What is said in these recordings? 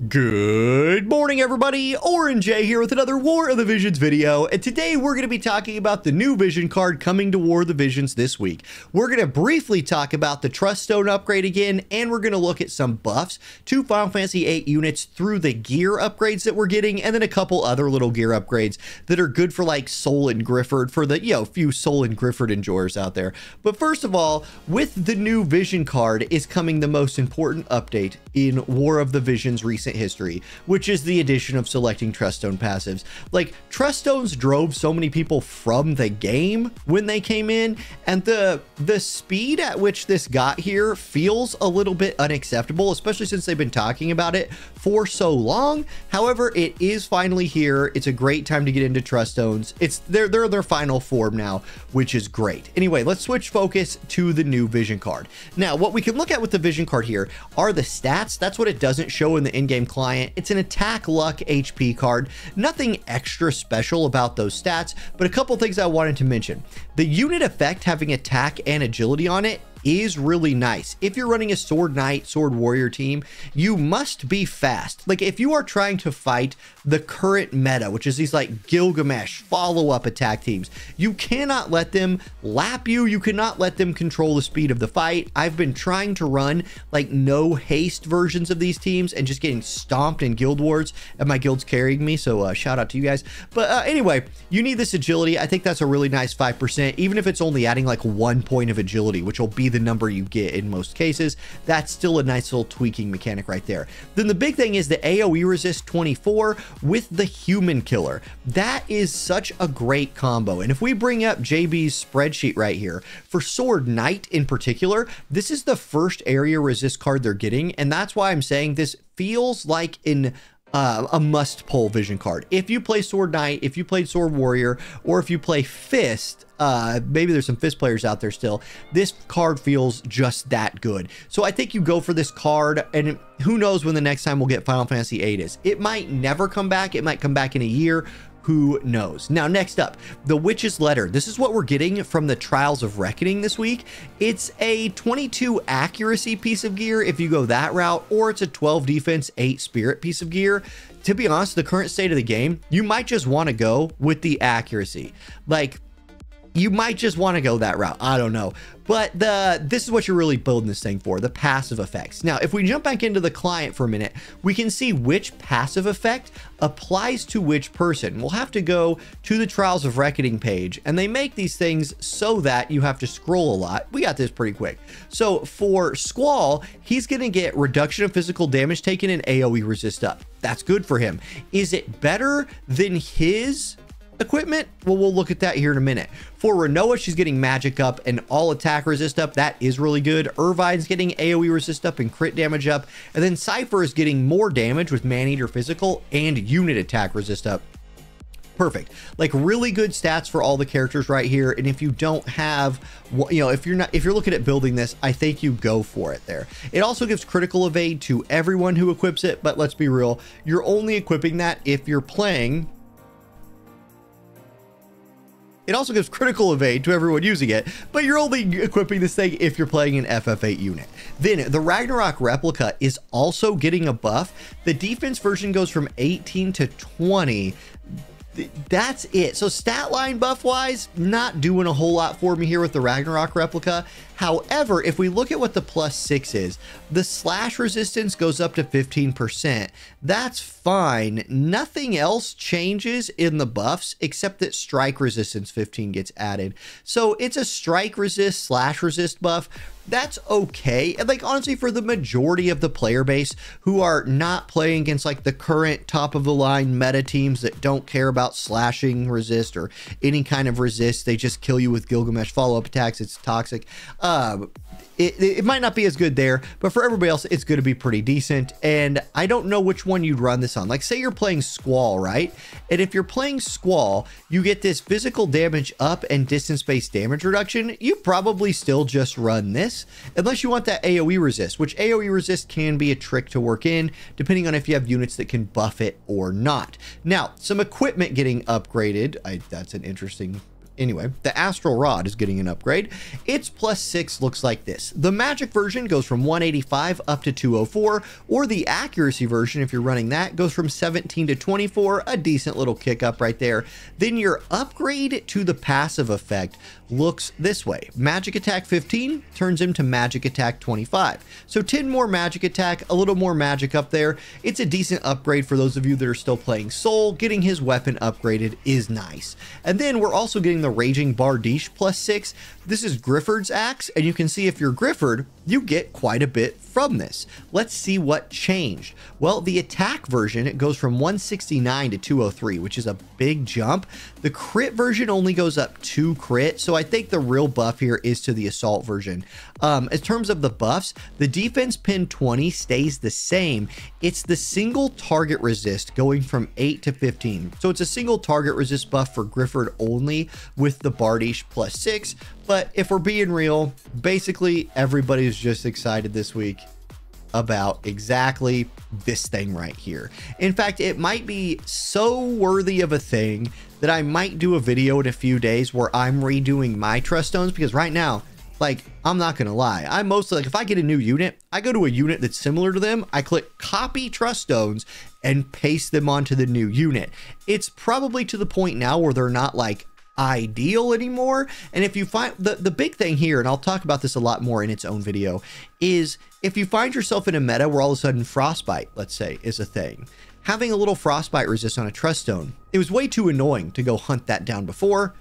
Good morning, everybody. Orange J here with another War of the Visions video, and today we're going to be talking about the new Vision card coming to War of the Visions this week. We're going to briefly talk about the Trust Stone upgrade again, and we're going to look at some buffs to Final Fantasy VIII units through the gear upgrades that we're getting, and then a couple other little gear upgrades that are good for like Soul and Grifford, for the few Soul and Grifford enjoyers out there. But first of all, with the new Vision card is coming the most important update in War of the Visions recent history, which is the addition of selecting Trust Stone passives. Like, Trust Stones drove so many people from the game when they came in, and the speed at which this got here feels a little bit unacceptable, especially since they've been talking about it for so long. However, it is finally here. It's a great time to get into Trust Stones. They're their final form now, which is great. Anyway, let's switch focus to the new Vision card. Now, what we can look at with the Vision card here are the stats. That's what it doesn't show in the in-game client. It's an attack, luck, HP card. Nothing extra special about those stats, but a couple things I wanted to mention. The unit effect having attack and agility on it is really nice. If you're running a Sword Knight, Sword Warrior team, you must be fast. Like, if you are trying to fight the current meta, which is these like Gilgamesh follow-up attack teams, you cannot let them lap you. You cannot let them control the speed of the fight. I've been trying to run like no haste versions of these teams and just getting stomped in guild wars, and my guild's carrying me, so shout out to you guys. But anyway, you need this agility. I think that's a really nice 5%, even if it's only adding like 1 point of agility, which will be the number you get in most cases. That's still a nice little tweaking mechanic right there. Then the big thing is the AoE resist 24 with the human killer. That is such a great combo. And if we bring up JB's spreadsheet right here, for Sword Knight in particular, this is the first area resist card they're getting, and that's why I'm saying this feels like a must pull Vision card. If you play Sword Knight, if you played Sword Warrior, or if you play Fist, maybe there's some Fist players out there still, this card feels just that good. So I think you go for this card, and who knows when the next time we'll get Final Fantasy VIII is. It might never come back. It might come back in a year. Who knows? Now, next up, the Witch's Letter. This is what we're getting from the Trials of Reckoning this week. It's a 22 accuracy piece of gear if you go that route, or it's a 12 defense, 8 spirit piece of gear. To be honest, the current state of the game, you might just want to go with the accuracy. Like, you might just want to go that route. I don't know. But this is what you're really building this thing for, the passive effects. Now, if we jump back into the client for a minute, we can see which passive effect applies to which person. We'll have to go to the Trials of Reckoning page, and they make these things so that you have to scroll a lot. We got this pretty quick. So for Squall, he's going to get reduction of physical damage taken and AoE resist up. That's good for him. Is it better than his equipment? Well, we'll look at that here in a minute. For Renoa, she's getting magic up and all attack resist up. That is really good. Irvine's getting AoE resist up and crit damage up. And then Cypher is getting more damage with Maneater physical and unit attack resist up. Perfect. Like, really good stats for all the characters right here. And if you don't have, if you're looking at building this, I think you go for it there. It also gives critical evade to everyone who equips it, but let's be real, you're only equipping that if you're playing. It also gives critical evade to everyone using it, but you're only equipping this thing if you're playing an FF8 unit. Then the Ragnarok replica is also getting a buff. The defense version goes from 18 to 20. That's it. So stat line buff wise, not doing a whole lot for me here with the Ragnarok replica. However, if we look at what the +6 is, the slash resistance goes up to 15%. That's fine. Nothing else changes in the buffs except that strike resistance 15 gets added. So it's a strike resist slash resist buff. That's okay. And like, honestly, for the majority of the player base who are not playing against like the current top of the line meta teams that don't care about slashing resist or any kind of resist, they just kill you with Gilgamesh follow-up attacks. It's toxic. It might not be as good there, but for everybody else, it's going to be pretty decent. And I don't know which one you'd run this on. Like, say you're playing Squall, right? And if you're playing Squall, you get this physical damage up and distance-based damage reduction. You probably still just run this, unless you want that AoE resist, which AoE resist can be a trick to work in, depending on if you have units that can buff it or not. Now, some equipment getting upgraded. That's an interesting Anyway, the Astral Rod is getting an upgrade. Its +6 looks like this. The magic version goes from 185 up to 204, or the accuracy version, if you're running that, goes from 17 to 24, a decent little kick up right there. Then your upgrade to the passive effect looks this way. Magic attack 15 turns into magic attack 25. So 10 more magic attack, a little more magic up there. It's a decent upgrade for those of you that are still playing Soul. Getting his weapon upgraded is nice. And then we're also getting the Raging Bardiche +6. This is Grifford's axe, and you can see if you're Grifford, you get quite a bit from this. Let's see what changed. Well, the attack version, it goes from 169 to 203, which is a big jump. The crit version only goes up 2 crit, so I think the real buff here is to the assault version. In terms of the buffs, the defense pin 20 stays the same. It's the single target resist going from 8 to 15. So it's a single target resist buff for Grifford only with the Bardiche +6. But if we're being real, basically everybody's just excited this week about exactly this thing right here. In fact, it might be so worthy of a thing that I might do a video in a few days where I'm redoing my trust stones, because right now, like, I'm not gonna lie, I'm mostly like, if I get a new unit, I go to a unit that's similar to them, I click copy trust stones and paste them onto the new unit. It's probably to the point now where they're not like ideal anymore. And if you find the big thing here, and I'll talk about this a lot more in its own video, is if you find yourself in a meta where all of a sudden frostbite, let's say, is a thing, having a little frostbite resist on a trust stone, it was way too annoying to go hunt that down before.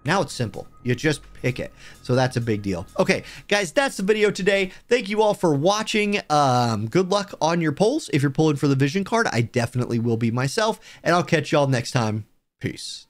Now it's simple. You just pick it. So that's a big deal. Okay, guys, that's the video today. Thank you all for watching. Good luck on your pulls. If you're pulling for the vision card, I definitely will be myself, and I'll catch y'all next time. Peace.